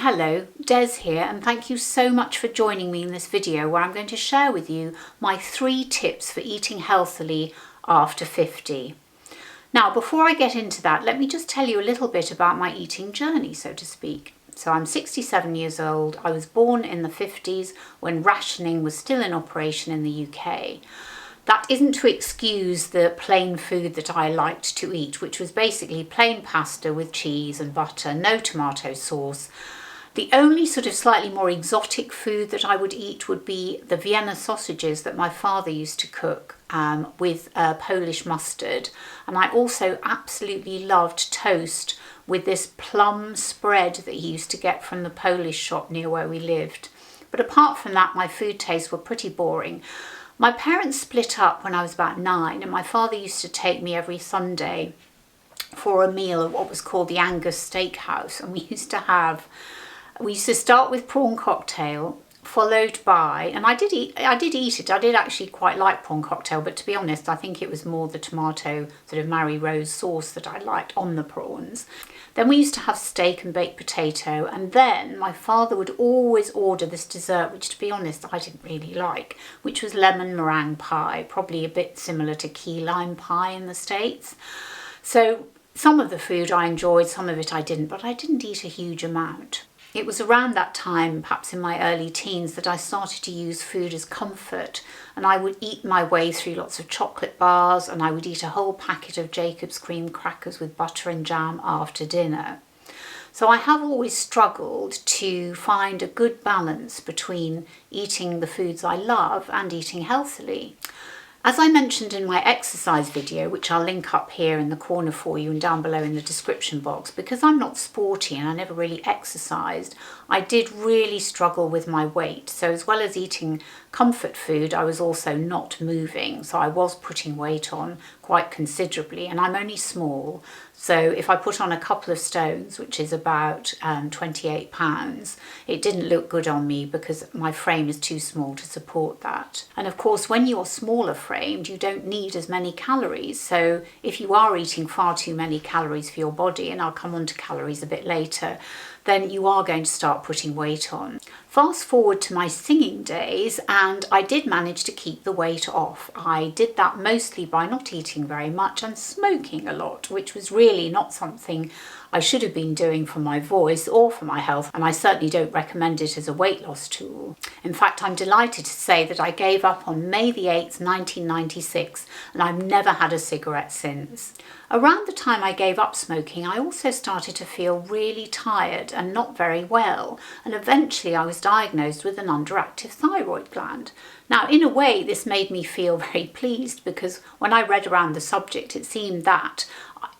Hello, Des here, and thank you so much for joining me in this video where I'm going to share with you my 3 tips for eating healthily after 50. Now, before I get into that, let me just tell you a little bit about my eating journey, so to speak. So I'm 67 years old. I was born in the 50s when rationing was still in operation in the UK. That isn't to excuse the plain food that I liked to eat, which was basically plain pasta with cheese and butter, no tomato sauce. The only sort of slightly more exotic food that I would eat would be the Vienna sausages that my father used to cook with Polish mustard. And I also absolutely loved toast with this plum spread that he used to get from the Polish shop near where we lived. But apart from that, my food tastes were pretty boring. My parents split up when I was about 9, and my father used to take me every Sunday for a meal at what was called the Angus Steakhouse, and we used to start with prawn cocktail, followed by, and I did eat it. I did actually quite like prawn cocktail, but to be honest, I think it was more the tomato sort of Mary Rose sauce that I liked on the prawns. Then we used to have steak and baked potato, and then my father would always order this dessert, which to be honest, I didn't really like, which was lemon meringue pie, probably a bit similar to key lime pie in the States. So some of the food I enjoyed, some of it I didn't, but I didn't eat a huge amount. It was around that time, perhaps in my early teens, that I started to use food as comfort, and I would eat my way through lots of chocolate bars, and I would eat a whole packet of Jacob's cream crackers with butter and jam after dinner. So I have always struggled to find a good balance between eating the foods I love and eating healthily. As I mentioned in my exercise video, which I'll link up here in the corner for you and down below in the description box, because I'm not sporty and I never really exercised, I did really struggle with my weight. So as well as eating comfort food, I was also not moving. So I was putting weight on quite considerably, and I'm only small. So if I put on a couple of stones, which is about 28 pounds, it didn't look good on me because my frame is too small to support that. And of course, when you're smaller framed, you don't need as many calories. So if you are eating far too many calories for your body, and I'll come on to calories a bit later, then you are going to start putting weight on. Fast forward to my singing days, and I did manage to keep the weight off. I did that mostly by not eating very much and smoking a lot, which was really not something I should have been doing for my voice or for my health, and I certainly don't recommend it as a weight loss tool. In fact, I'm delighted to say that I gave up on May the 8th, 1996, and I've never had a cigarette since. Around the time I gave up smoking, I also started to feel really tired and not very well, and eventually I was diagnosed with an underactive thyroid gland. Now, in a way, this made me feel very pleased, because when I read around the subject, it seemed that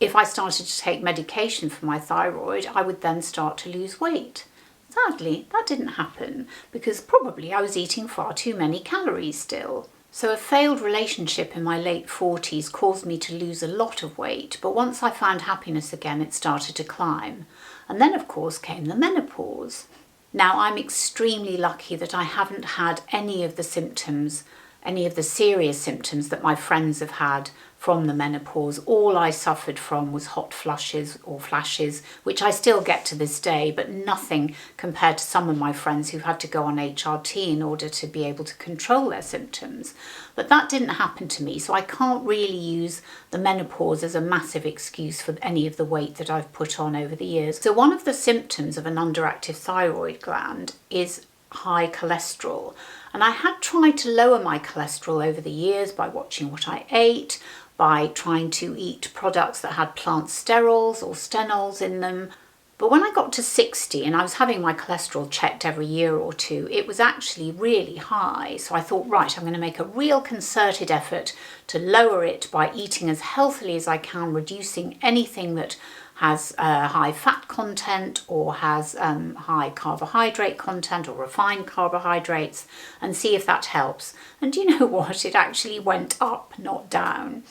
if I started to take medication for my thyroid, I would then start to lose weight. Sadly, that didn't happen, because probably I was eating far too many calories still. So a failed relationship in my late 40s caused me to lose a lot of weight, but once I found happiness again, it started to climb. And then, of course, came the menopause. Now, I'm extremely lucky that I haven't had any of the symptoms, any of the serious symptoms that my friends have had from the menopause. All I suffered from was hot flushes or flashes, which I still get to this day, but nothing compared to some of my friends who've had to go on HRT in order to be able to control their symptoms. But that didn't happen to me, so I can't really use the menopause as a massive excuse for any of the weight that I've put on over the years. So one of the symptoms of an underactive thyroid gland is high cholesterol. And I had tried to lower my cholesterol over the years by watching what I ate, by trying to eat products that had plant sterols or stenols in them. But when I got to 60 and I was having my cholesterol checked every year or two, it was actually really high. So I thought, right, I'm going to make a real concerted effort to lower it by eating as healthily as I can, reducing anything that has high fat content or has high carbohydrate content or refined carbohydrates, and see if that helps. And do you know what? It actually went up, not down.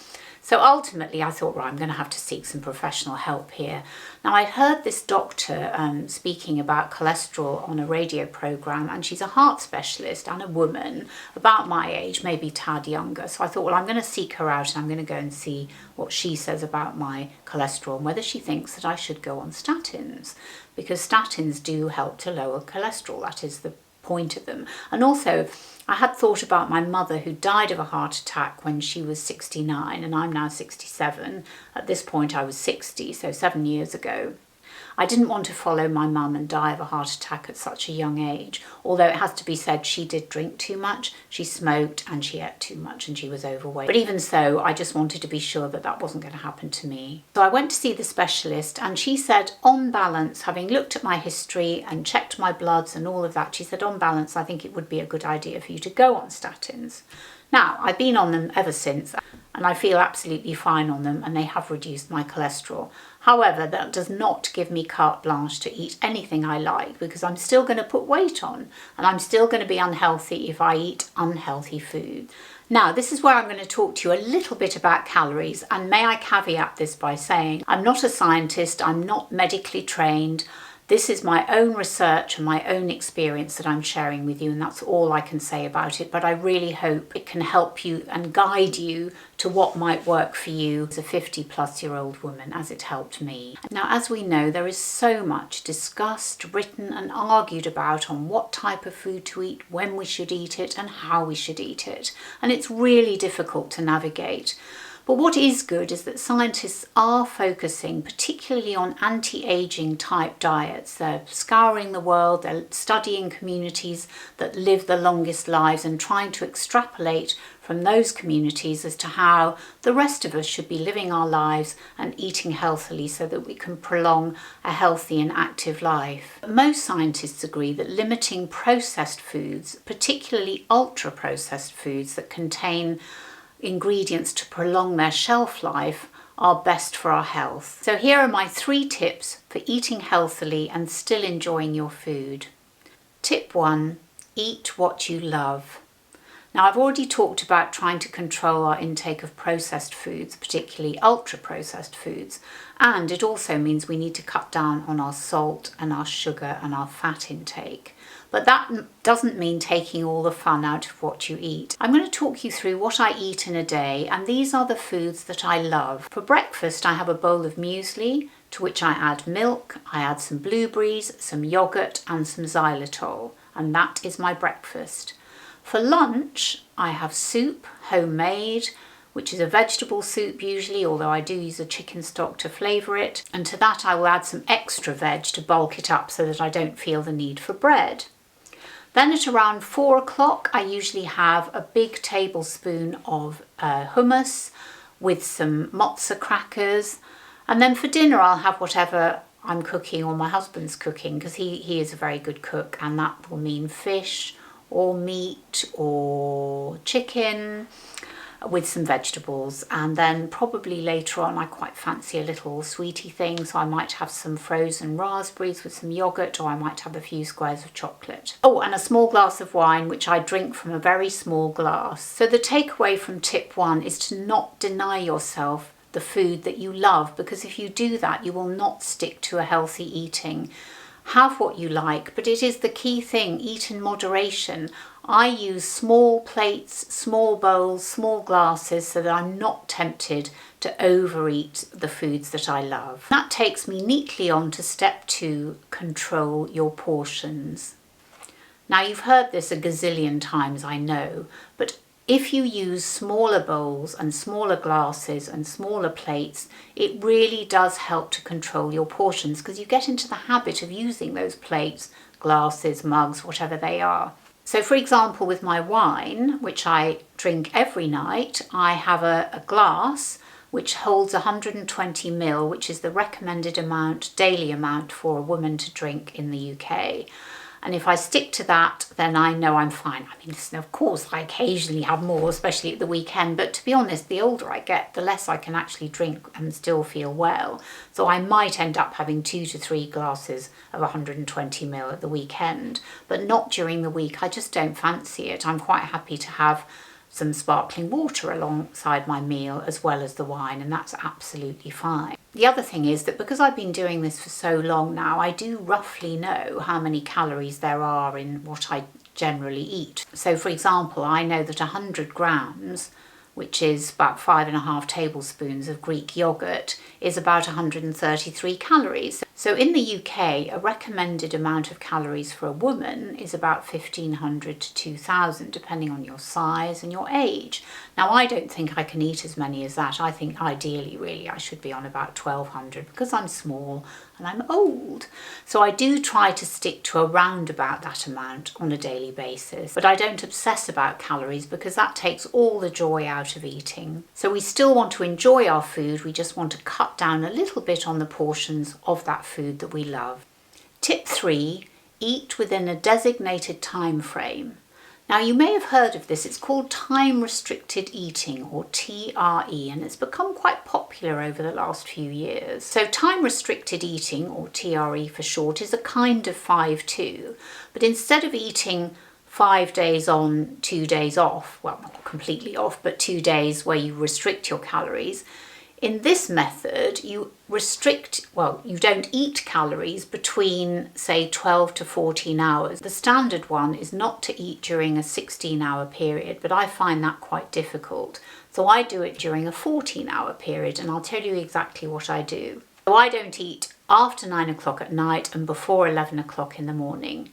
So ultimately I thought, right, I'm going to have to seek some professional help here. Now, I heard this doctor speaking about cholesterol on a radio programme, and she's a heart specialist and a woman about my age, maybe a tad younger. So I thought, well, I'm going to seek her out and I'm going to go and see what she says about my cholesterol and whether she thinks that I should go on statins, because statins do help to lower cholesterol. That is the point of them. And also, I had thought about my mother, who died of a heart attack when she was 69, and I'm now 67. At this point I was 60, so 7 years ago. I didn't want to follow my mum and die of a heart attack at such a young age, although it has to be said she did drink too much, she smoked and she ate too much and she was overweight. But even so, I just wanted to be sure that that wasn't going to happen to me. So I went to see the specialist, and she said, on balance, having looked at my history and checked my bloods and all of that, she said, on balance, I think it would be a good idea for you to go on statins. Now, I've been on them ever since, and I feel absolutely fine on them, and they have reduced my cholesterol. However, that does not give me carte blanche to eat anything I like, because I'm still going to put weight on, and I'm still going to be unhealthy if I eat unhealthy food. Now, this is where I'm going to talk to you a little bit about calories, and may I caveat this by saying I'm not a scientist, I'm not medically trained. This is my own research and my own experience that I'm sharing with you, and that's all I can say about it. But I really hope it can help you and guide you to what might work for you as a 50-plus-year-old woman, as it helped me. Now, as we know, there is so much discussed, written and argued about on what type of food to eat, when we should eat it and how we should eat it. And it's really difficult to navigate. But what is good is that scientists are focusing particularly on anti-aging type diets. They're scouring the world, they're studying communities that live the longest lives and trying to extrapolate from those communities as to how the rest of us should be living our lives and eating healthily so that we can prolong a healthy and active life. Most scientists agree that limiting processed foods, particularly ultra-processed foods that contain ingredients to prolong their shelf life, are best for our health. So here are my 3 tips for eating healthily and still enjoying your food. Tip 1, eat what you love. Now, I've already talked about trying to control our intake of processed foods, particularly ultra-processed foods, and it also means we need to cut down on our salt and our sugar and our fat intake. But that doesn't mean taking all the fun out of what you eat. I'm going to talk you through what I eat in a day, and these are the foods that I love. For breakfast, I have a bowl of muesli, to which I add milk, I add some blueberries, some yogurt and some xylitol, and that is my breakfast. For lunch, I have soup, homemade, which is a vegetable soup usually, although I do use a chicken stock to flavour it. And to that I will add some extra veg to bulk it up so that I don't feel the need for bread. Then at around 4 o'clock, I usually have a big tablespoon of hummus with some mozza crackers. And then for dinner, I'll have whatever I'm cooking or my husband's cooking, because he is a very good cook, and that will mean fish or meat or chicken with some vegetables. And then probably later on I quite fancy a little sweetie thing, so I might have some frozen raspberries with some yogurt, or I might have a few squares of chocolate. Oh, and a small glass of wine, which I drink from a very small glass. So the takeaway from tip 1 is to not deny yourself the food that you love, because if you do that, you will not stick to a healthy eating. Have what you like, but it is the key thing, eat in moderation. I use small plates, small bowls, small glasses so that I'm not tempted to overeat the foods that I love. That takes me neatly on to step 2, control your portions. Now, you've heard this a gazillion times, I know, but if you use smaller bowls and smaller glasses and smaller plates, it really does help to control your portions, because you get into the habit of using those plates, glasses, mugs, whatever they are. So for example, with my wine, which I drink every night, I have a glass which holds 120 ml, which is the recommended amount, daily amount for a woman to drink in the UK. And if I stick to that, then I know I'm fine. I mean, listen, of course, I occasionally have more, especially at the weekend. But to be honest, the older I get, the less I can actually drink and still feel well. So I might end up having 2 to 3 glasses of 120 ml at the weekend, but not during the week. I just don't fancy it. I'm quite happy to have some sparkling water alongside my meal as well as the wine, and that's absolutely fine. The other thing is that because I've been doing this for so long now, I do roughly know how many calories there are in what I generally eat. So for example, I know that 100 grams, which is about 5.5 tablespoons of Greek yogurt, is about 133 calories. So in the UK, a recommended amount of calories for a woman is about 1,500 to 2,000, depending on your size and your age. Now, I don't think I can eat as many as that. I think ideally, really, I should be on about 1,200 because I'm small and I'm old. So I do try to stick to around about that amount on a daily basis. But I don't obsess about calories because that takes all the joy out of eating. So we still want to enjoy our food. We just want to cut down a little bit on the portions of that food that we love. Tip 3, eat within a designated time frame. Now, you may have heard of this. It's called time restricted eating, or TRE, and it's become quite popular over the last few years. So time restricted eating, or TRE for short, is a kind of 5-2, but instead of eating 5 days on, 2 days off, well, not completely off, but 2 days where you restrict your calories, in this method, you don't eat calories between, say, 12 to 14 hours. The standard one is not to eat during a 16-hour period, but I find that quite difficult. So I do it during a 14-hour period, and I'll tell you exactly what I do. So I don't eat after 9 o'clock at night and before 11 o'clock in the morning.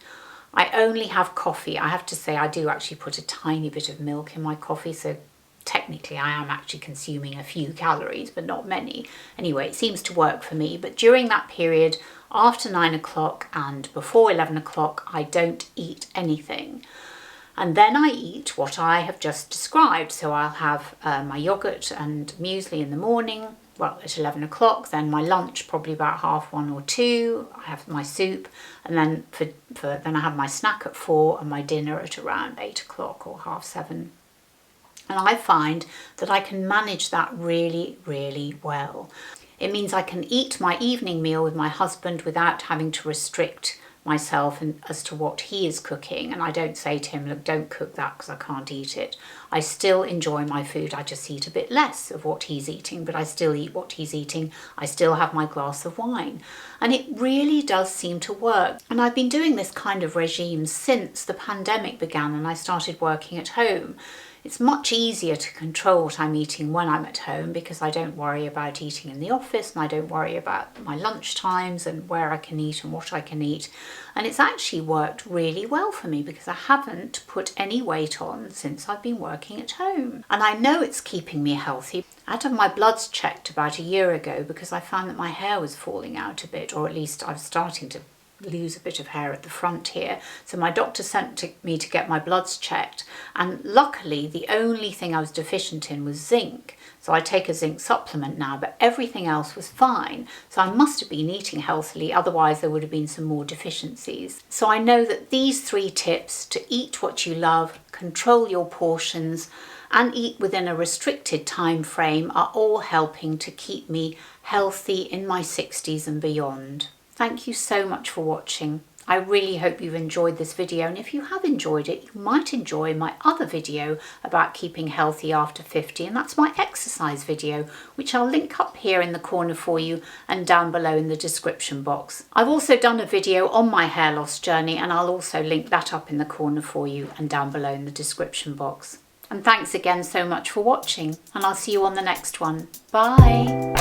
I only have coffee. I have to say I do actually put a tiny bit of milk in my coffee, so technically I am actually consuming a few calories, but not many. Anyway, it seems to work for me. But during that period, after 9 o'clock and before 11 o'clock, I don't eat anything. And then I eat what I have just described. So I'll have my yogurt and muesli in the morning, well, at 11 o'clock, then my lunch probably about 1:30 or 2, I have my soup, and then then I have my snack at 4 and my dinner at around 8 o'clock or 7:30. And I find that I can manage that really, really well. It means I can eat my evening meal with my husband without having to restrict myself as to what he is cooking. And I don't say to him, look, don't cook that because I can't eat it. I still enjoy my food. I just eat a bit less of what he's eating, but I still eat what he's eating. I still have my glass of wine. And it really does seem to work. And I've been doing this kind of regime since the pandemic began and I started working at home. It's much easier to control what I'm eating when I'm at home because I don't worry about eating in the office and I don't worry about my lunch times and where I can eat and what I can eat. And it's actually worked really well for me because I haven't put any weight on since I've been working at home. And I know it's keeping me healthy. I had to have my bloods checked about a year ago because I found that my hair was falling out a bit, or at least I was starting to lose a bit of hair at the front here. So my doctor sent me to get my bloods checked, and luckily the only thing I was deficient in was zinc. So I take a zinc supplement now, but everything else was fine. So I must have been eating healthily, otherwise there would have been some more deficiencies. So I know that these 3 tips, to eat what you love, control your portions, and eat within a restricted time frame, are all helping to keep me healthy in my 60s and beyond. Thank you so much for watching. I really hope you've enjoyed this video, and if you have enjoyed it, you might enjoy my other video about keeping healthy after 50, and that's my exercise video, which I'll link up here in the corner for you and down below in the description box. I've also done a video on my hair loss journey, and I'll also link that up in the corner for you and down below in the description box. And thanks again so much for watching, and I'll see you on the next one. Bye!